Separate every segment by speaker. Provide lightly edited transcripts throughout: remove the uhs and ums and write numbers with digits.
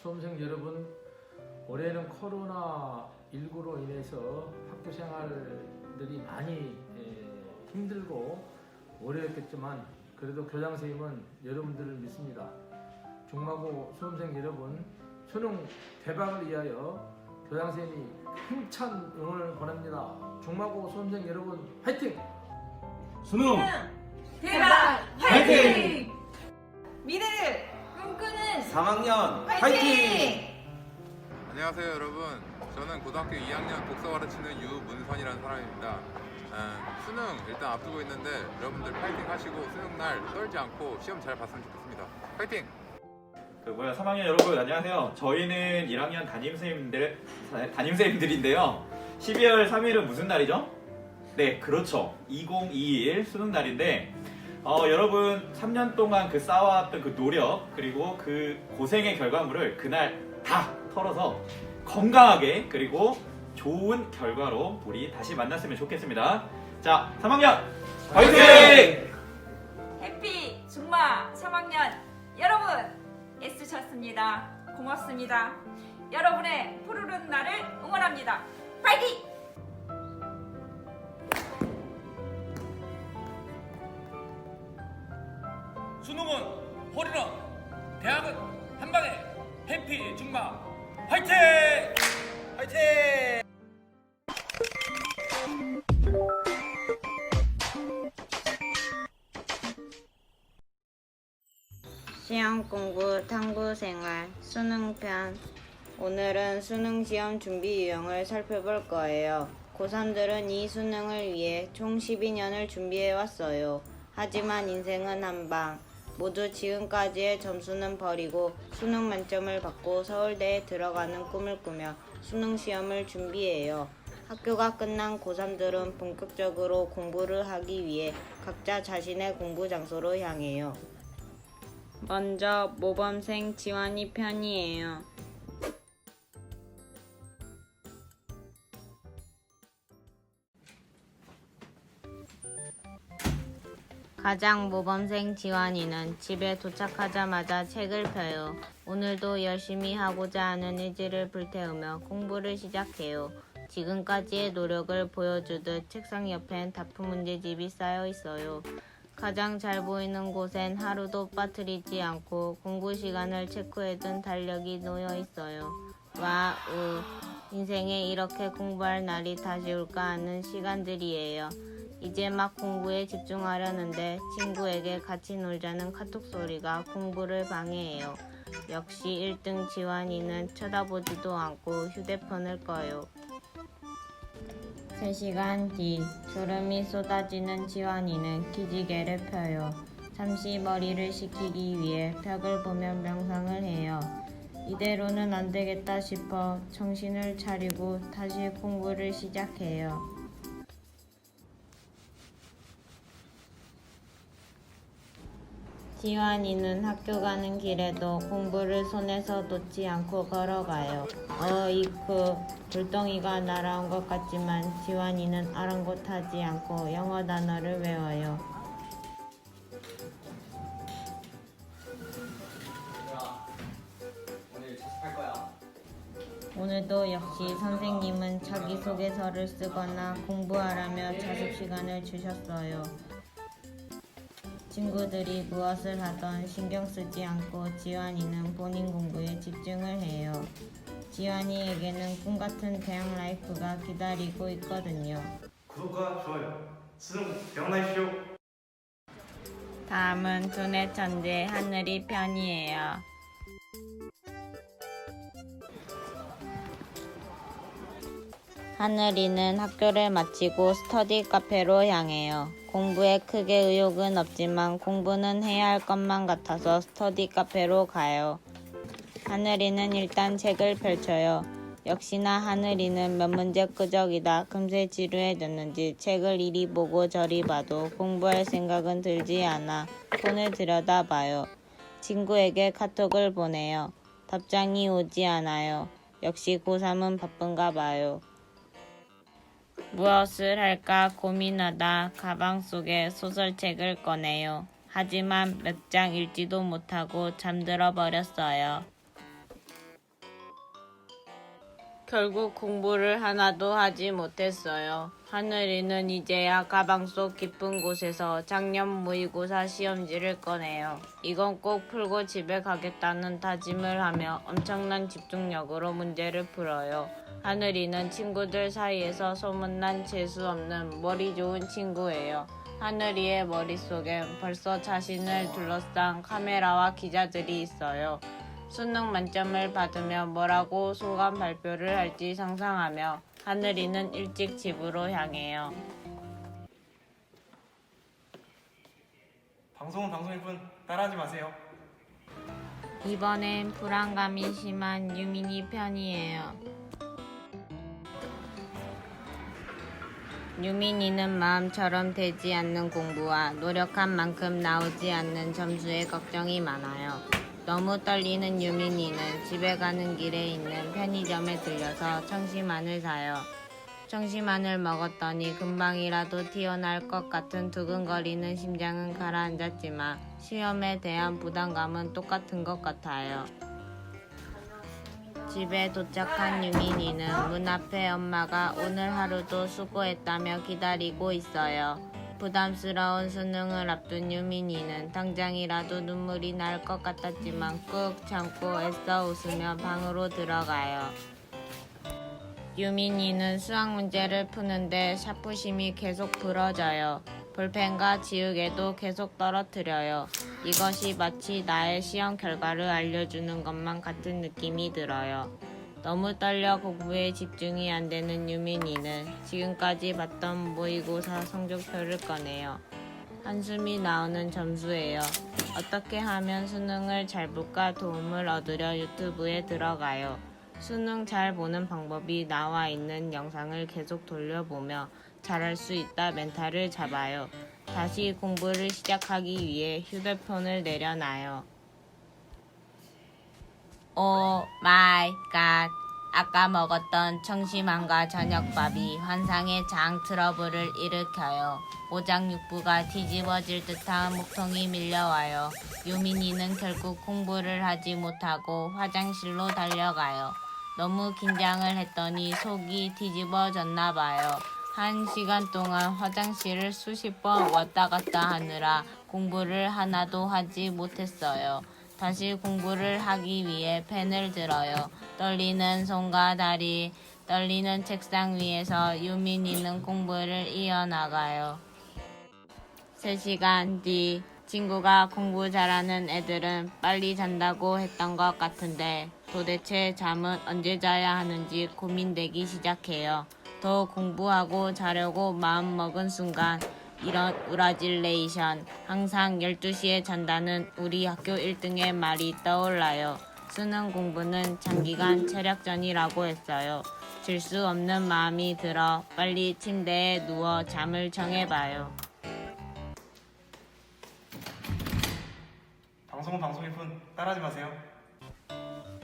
Speaker 1: 수험생 여러분, 올해는 코로나19로 인해서 학교 생활들이 많이 힘들고 어려웠겠지만 그래도 교장선생님은 여러분들을 믿습니다. 중마고 수험생 여러분, 수능 대박을 위하여 교장선생님이 힘찬 응원을 보냅니다. 중마고 수험생 여러분 화이팅!
Speaker 2: 수능
Speaker 3: 대박 화이팅! 미래를 꿈꾸는
Speaker 2: 3학년
Speaker 3: 화이팅!
Speaker 4: 안녕하세요 여러분, 저는 고등학교 2학년 독서 가르치는 유문선이라는 사람입니다. 수능 일단 앞두고 있는데 여러분들 파이팅 하시고 수능날 떨지 않고 시험 잘 봤으면 좋겠습니다. 파이팅!
Speaker 2: 3학년 여러분 안녕하세요. 저희는 1학년 담임쌤들인데요 12월 3일은 무슨 날이죠? 네, 그렇죠. 2021 수능 날인데 여러분 3년 동안 그 쌓아왔던 그 노력 그리고 그 고생의 결과물을 그날 다 털어서 건강하게 그리고 좋은 결과로 우리 다시 만났으면 좋겠습니다. 자, 3학년 화이팅!
Speaker 3: 해피 중마 3학년 여러분 애쓰셨습니다. 고맙습니다. 여러분의 푸르른 날을 응원합니다. 화이팅!
Speaker 5: 수능은 홀이런, 대학은 한방에. 해피 중마 화이팅! 화이팅!
Speaker 6: 시험 공부 탐구 생활 수능편. 오늘은 수능 시험 준비 유형을 살펴볼 거예요. 고3들은 이 수능을 위해 총 12년을 준비해 왔어요. 하지만 인생은 한방. 모두 지금까지의 점수는 버리고 수능 만점을 받고 서울대에 들어가는 꿈을 꾸며 수능 시험을 준비해요. 학교가 끝난 고3들은 본격적으로 공부를 하기 위해 각자 자신의 공부 장소로 향해요. 먼저 모범생 지원이 편이에요. 가장 모범생 지환이는 집에 도착하자마자 책을 펴요. 오늘도 열심히 하고자 하는 의지를 불태우며 공부를 시작해요. 지금까지의 노력을 보여주듯 책상 옆엔 답프 문제집이 쌓여 있어요. 가장 잘 보이는 곳엔 하루도 빠뜨리지 않고 공부 시간을 체크해둔 달력이 놓여 있어요. 와우, 인생에 이렇게 공부할 날이 다시 올까 하는 시간들이에요. 이제 막 공부에 집중하려는데 친구에게 같이 놀자는 카톡 소리가 공부를 방해해요. 역시 1등 지환이는 쳐다보지도 않고 휴대폰을 꺼요. 3시간 뒤 졸음이 쏟아지는 지환이는 기지개를 펴요. 잠시 머리를 식히기 위해 벽을 보며 명상을 해요. 이대로는 안 되겠다 싶어 정신을 차리고 다시 공부를 시작해요. 지환이는 학교 가는 길에도 공부를 손에서 놓지 않고 걸어가요. 어이쿠, 불덩이가 날아온 것 같지만 지환이는 아랑곳하지 않고 영어 단어를 외워요.
Speaker 2: 오늘 자습할 거야.
Speaker 6: 오늘도 역시 선생님은 자기소개서를 쓰거나 공부하라며 자습 시간을 주셨어요. 친구들이 무엇을 하던 신경 쓰지 않고 지환이는 본인 공부에 집중을 해요. 지환이에게는 꿈같은 대학 라이프가 기다리고 있거든요.
Speaker 7: 구독과 좋아요, 수능 대박나십시오.
Speaker 6: 다음은 두뇌 천재 하늘이 편이에요. 하늘이는 학교를 마치고 스터디 카페로 향해요. 공부에 크게 의욕은 없지만 공부는 해야 할 것만 같아서 스터디 카페로 가요. 하늘이는 일단 책을 펼쳐요. 역시나 하늘이는 몇 문제 끄적이다 금세 지루해졌는지 책을 이리 보고 저리 봐도 공부할 생각은 들지 않아 폰을 들여다봐요. 친구에게 카톡을 보내요. 답장이 오지 않아요. 역시 고3은 바쁜가 봐요. 무엇을 할까 고민하다 가방 속에 소설책을 꺼내요. 하지만 몇 장 읽지도 못하고 잠들어 버렸어요. 결국 공부를 하나도 하지 못했어요. 하늘이는 이제야 가방 속 깊은 곳에서 작년 모의고사 시험지를 꺼내요. 이건 꼭 풀고 집에 가겠다는 다짐을 하며 엄청난 집중력으로 문제를 풀어요. 하늘이는 친구들 사이에서 소문난 재수 없는 머리 좋은 친구예요. 하늘이의 머릿속엔 벌써 자신을 둘러싼 카메라와 기자들이 있어요. 수능 만점을 받으며 뭐라고 소감 발표를 할지 상상하며 하늘이는 일찍 집으로 향해요.
Speaker 7: 방송은 방송일 뿐 따라하지 마세요.
Speaker 6: 이번엔 불안감이 심한 유민이 편이에요. 유민이는 마음처럼 되지 않는 공부와 노력한 만큼 나오지 않는 점수에 걱정이 많아요. 너무 떨리는 유민이는 집에 가는 길에 있는 편의점에 들려서 청심환을 사요. 청심환을 먹었더니 금방이라도 튀어나올 것 같은 두근거리는 심장은 가라앉았지만 시험에 대한 부담감은 똑같은 것 같아요. 집에 도착한 유민이는 문 앞에 엄마가 오늘 하루도 수고했다며 기다리고 있어요. 부담스러운 수능을 앞둔 유민이는 당장이라도 눈물이 날 것 같았지만 꾹 참고 애써 웃으며 방으로 들어가요. 유민이는 수학 문제를 푸는데 샤프심이 계속 부러져요. 볼펜과 지우개도 계속 떨어뜨려요. 이것이 마치 나의 시험 결과를 알려주는 것만 같은 느낌이 들어요. 너무 떨려 공부에 집중이 안 되는 유민이는 지금까지 봤던 모의고사 성적표를 꺼내요. 한숨이 나오는 점수예요. 어떻게 하면 수능을 잘 볼까 도움을 얻으려 유튜브에 들어가요. 수능 잘 보는 방법이 나와 있는 영상을 계속 돌려보며 잘할 수 있다 멘탈을 잡아요. 다시 공부를 시작하기 위해 휴대폰을 내려놔요. 오 마이 갓. 아까 먹었던 청심환과 저녁밥이 환상의 장 트러블을 일으켜요. 오장육부가 뒤집어질 듯한 목통이 밀려와요. 유민이는 결국 공부를 하지 못하고 화장실로 달려가요. 너무 긴장을 했더니 속이 뒤집어졌나 봐요. 1시간 동안 화장실을 수십 번 왔다 갔다 하느라 공부를 하나도 하지 못했어요. 다시 공부를 하기 위해 펜을 들어요. 떨리는 손과 다리, 떨리는 책상 위에서 유민이는 공부를 이어나가요. 3시간 뒤 친구가 공부 잘하는 애들은 빨리 잔다고 했던 것 같은데 도대체 잠은 언제 자야 하는지 고민되기 시작해요. 더 공부하고 자려고 마음먹은 순간 이런 우라질레이션, 항상 12시에 잔다는 우리 학교 1등의 말이 떠올라요. 수능 공부는 장기간 체력전이라고 했어요. 질 수 없는 마음이 들어 빨리 침대에 누워 잠을 청해봐요.
Speaker 7: 방송은 방송일 뿐 따라하지 마세요.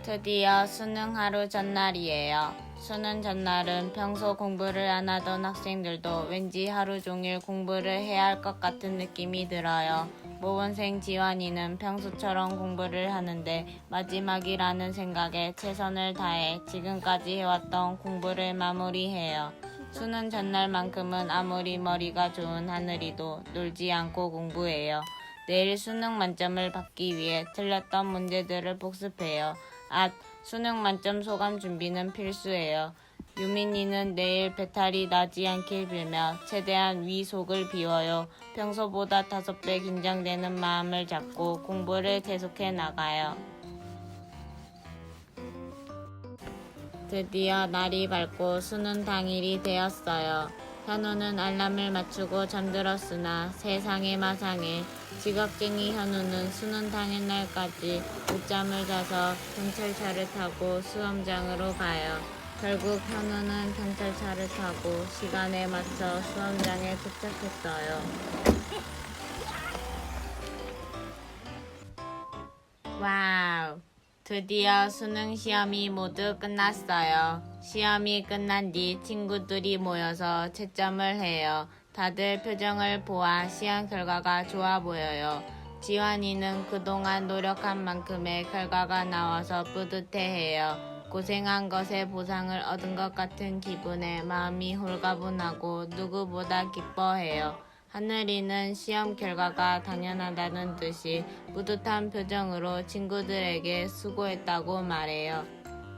Speaker 6: 드디어 수능 하루 전날이에요. 수능 전날은 평소 공부를 안 하던 학생들도 왠지 하루 종일 공부를 해야 할 것 같은 느낌이 들어요. 모범생 지환이는 평소처럼 공부를 하는데 마지막이라는 생각에 최선을 다해 지금까지 해왔던 공부를 마무리해요. 수능 전날만큼은 아무리 머리가 좋은 하늘이도 놀지 않고 공부해요. 내일 수능 만점을 받기 위해 틀렸던 문제들을 복습해요. 수능 만점 소감 준비는 필수예요. 유민이는 내일 배탈이 나지 않길 빌며 최대한 위 속을 비워요. 평소보다 5배 긴장되는 마음을 잡고 공부를 계속해 나가요. 드디어 날이 밝고 수능 당일이 되었어요. 현우는 알람을 맞추고 잠들었으나 세상에 마상에 지각쟁이 현우는 수능 당일날까지 늦잠을 자서 경찰차를 타고 수험장으로 가요. 결국 현우는 경찰차를 타고 시간에 맞춰 수험장에 도착했어요. 와우! 드디어 수능 시험이 모두 끝났어요. 시험이 끝난 뒤 친구들이 모여서 채점을 해요. 다들 표정을 보아 시험 결과가 좋아 보여요. 지환이는 그동안 노력한 만큼의 결과가 나와서 뿌듯해해요. 고생한 것에 보상을 얻은 것 같은 기분에 마음이 홀가분하고 누구보다 기뻐해요. 하늘이는 시험 결과가 당연하다는 듯이 뿌듯한 표정으로 친구들에게 수고했다고 말해요.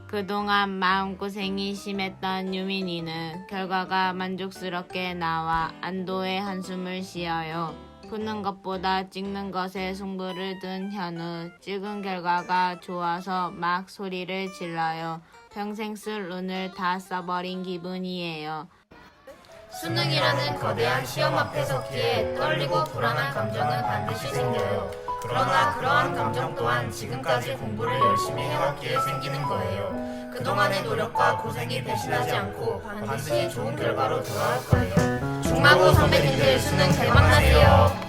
Speaker 6: 그동안 마음고생이 심했던 유민이는 결과가 만족스럽게 나와 안도의 한숨을 쉬어요. 푸는 것보다 찍는 것에 승부를 둔 현우. 찍은 결과가 좋아서 막 소리를 질러요. 평생 쓸 운을 다 써버린 기분이에요.
Speaker 8: 수능이라는 거대한 시험 앞에 섰기에 떨리고 불안한 감정은 반드시 생겨요. 그러나 그러한 감정 또한 지금까지 공부를 열심히 해왔기에 생기는 거예요. 그동안의 노력과 고생이 배신하지 않고 반드시 좋은 결과로 돌아올 거예요. 중마고 선배님들 수능 대박 나세요.